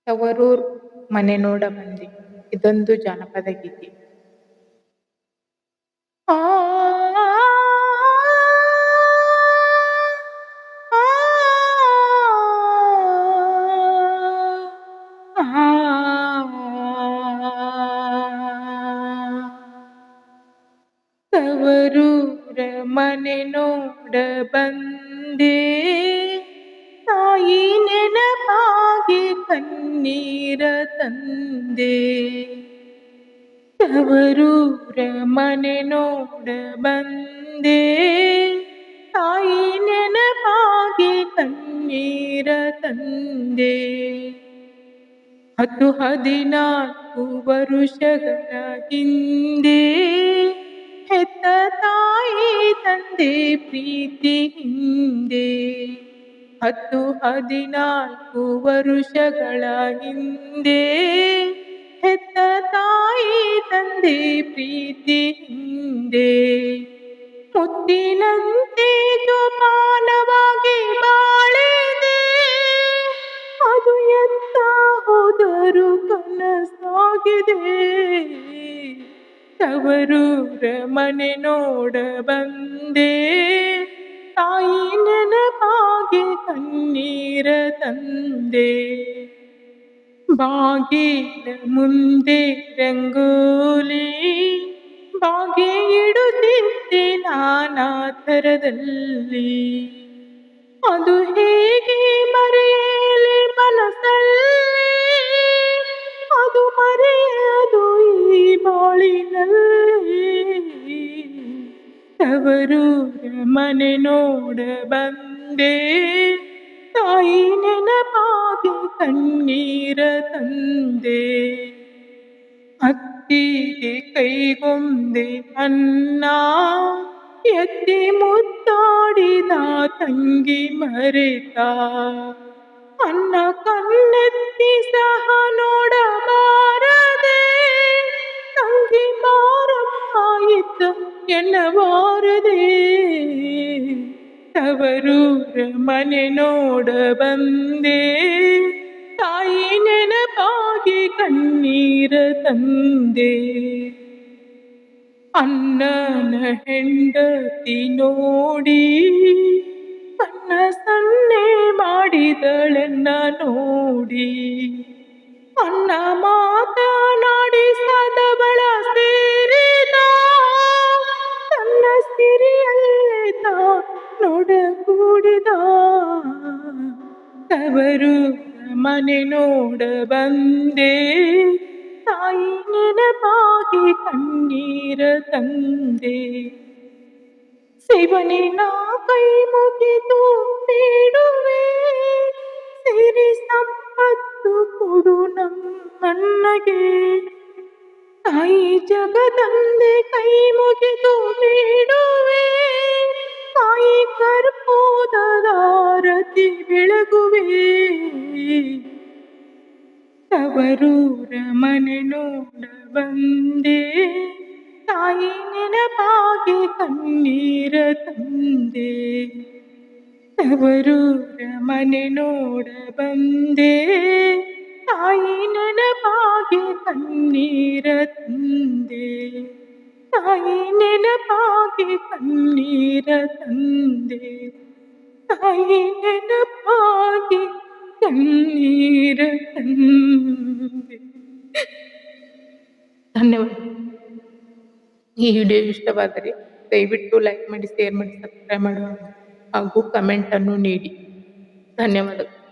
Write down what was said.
ತವರೂರ್ ಮನೆ ನೋಡ ಬಂದೆ ಇದೊಂದು ಜಾನಪದ ಗೀತೆ. ಆ ತವರೂರ ಮನೆ ನೋಡ ಬಂದೆ, ತಾಯಿ ನೆನಪಾಗಿ ಕಣ್ಣೀರ ತಂದೆ. ತವರೂರ ಮನೆ ನೋಡ ಬಂದೆ, ತಾಯಿ ನೆನಪಾಗಿ ಕಣ್ಣೀರ ತಂದೆ. 14 ವರುಷಗಳ ಹಿಂದೆ ಹೆತ್ತ ತಾಯಿ ತಂದೆ ಪ್ರೀತಿ ಹಿಂದೆ. 14 ವರುಷಗಳ ಹಿಂದೆ ಹೆತ್ತ ತಾಯಿ ತಂದೆ ಪ್ರೀತಿ ಹಿಂದೆ. ಮುತ್ತಿನಂತೆ ಜೋಪಾನವಾಗಿ ಬಾಳಿದೆ, ಅದು ಎತ್ತ ಹೋದರೂ ಕನಸಾಗಿದೆ. ತವರೂರ ಮನೆ ನೋಡ ಬಂದೆ, ತಾಯಿ ನೆನಪಾಗಿ ಕಣ್ಣೀರ ತಂದೆ. ಬಾಗಿಲ ಮುಂದೆ ರಂಗೋಲಿ ಬಾಗಿ ಇಡುತ್ತಿದ್ದೆ ನಾನಾ ಥರದಲ್ಲಿ, ಅದು ಹೇಗೆ ಮರೆಯಲಿ ಮನಸ್ಸಲ್ಲಿ, ಅದು ಮರೆಯದು ಈ ಬಾಳಿನಲ್ಲಿ. ತವರೂರ ಮನೆ ನೋಡ ಬಂದೆ, ತಾಯಿ ನೆನಪಾಗಿ ಕಣ್ಣೀರ ತಂದೆ. ಅತ್ತಿಗೆ ಕೈಗೊಂದೆ ಅನ್ನ ಎತ್ತಿ ಮುತ್ತಾಡಿದ ತಂಗಿ ಮರೆತ, ಅನ್ನ ಕಣ್ಣೆತ್ತಿ ಸಹ ನೋಡಬಾರದೆ, ತಂಗಿ ಬಾರಮ್ಮ ಇದ್ದ ಎನ್ನಬಾರದೆ. ತವರೂರ ಮನೆ ನೋಡ ಬಂದೆ, ತಾಯಿ ನೆನಪಾಗಿ ಕಣ್ಣೀರ ತಂದೆ. ಅಣ್ಣನ ಹೆಂಡತಿ ನೋಡಿ ಕಣ್ಣ ಸನ್ನೆ ಮಾಡಿದಳೆನ್ನ ನೋಡಿ, ಅಣ್ಣ ಮಾತನಾಡಿ ಸದಬಳ ಸೇರಿದ, ತನ್ನ ಸಿರಿಯಲ್ಲೇ ತಾ ನೋಡಗೂಡಿದ. ತವರೂರ ಮನೆ ನೋಡ ಬಂದೆ, ತಾಯಿ ನೆನಪಾಗಿ ಕಣ್ಣೀರ ತಂದೆ. ಶಿವನಿನ ಕೈ ಮುಗಿದು ಬೇಡುವೆ, ಸಿರಿ ಸಂಪತ್ತು ಕೊಡು ನಮ್ಮಣ್ಣಗೆ. ತಾಯಿ ಜಗದಂಬೆ ಕೈ ಮುಗಿದು ಬೇಡುವೆ, ತಾಯಿ ಕರ್ಪೂರದ ಆರತಿ ಬೆಳಗುವೆ. ತವರೂರ ಮನೆ ನೋಡ ಬಂದೆ, ತಾಯಿ ನೆನಪಾಗಿ ಕಣ್ಣೀರ ತಂದೆ. ತವರೂರ ಮನೆ ನೋಡ ಬಂದೆ, ತಾಯಿ ನೆನಪಾಗಿ ಕಣ್ಣೀರ ತಂದೆ. ತಾಯಿ ನೆನಪಾಗಿ ಕಣ್ಣೀರ ತಂದೆ, ತಾಯಿ ನೆನಪಾಗಿ ಕಣ್ಣೀರ ತಂದೆ. ಧನ್ಯವಾದ. ಈ ವಿಡಿಯೋ ಇಷ್ಟವಾದರೆ ದಯವಿಟ್ಟು ಲೈಕ್ ಮಾಡಿ, ಶೇರ್ ಮಾಡಿ, ಸಬ್ಸ್ಕ್ರೈಬ್ ಮಾಡಿ ಹಾಗೂ ಕಮೆಂಟ್ ಅನ್ನು ನೀಡಿ. ಧನ್ಯವಾದಗಳು.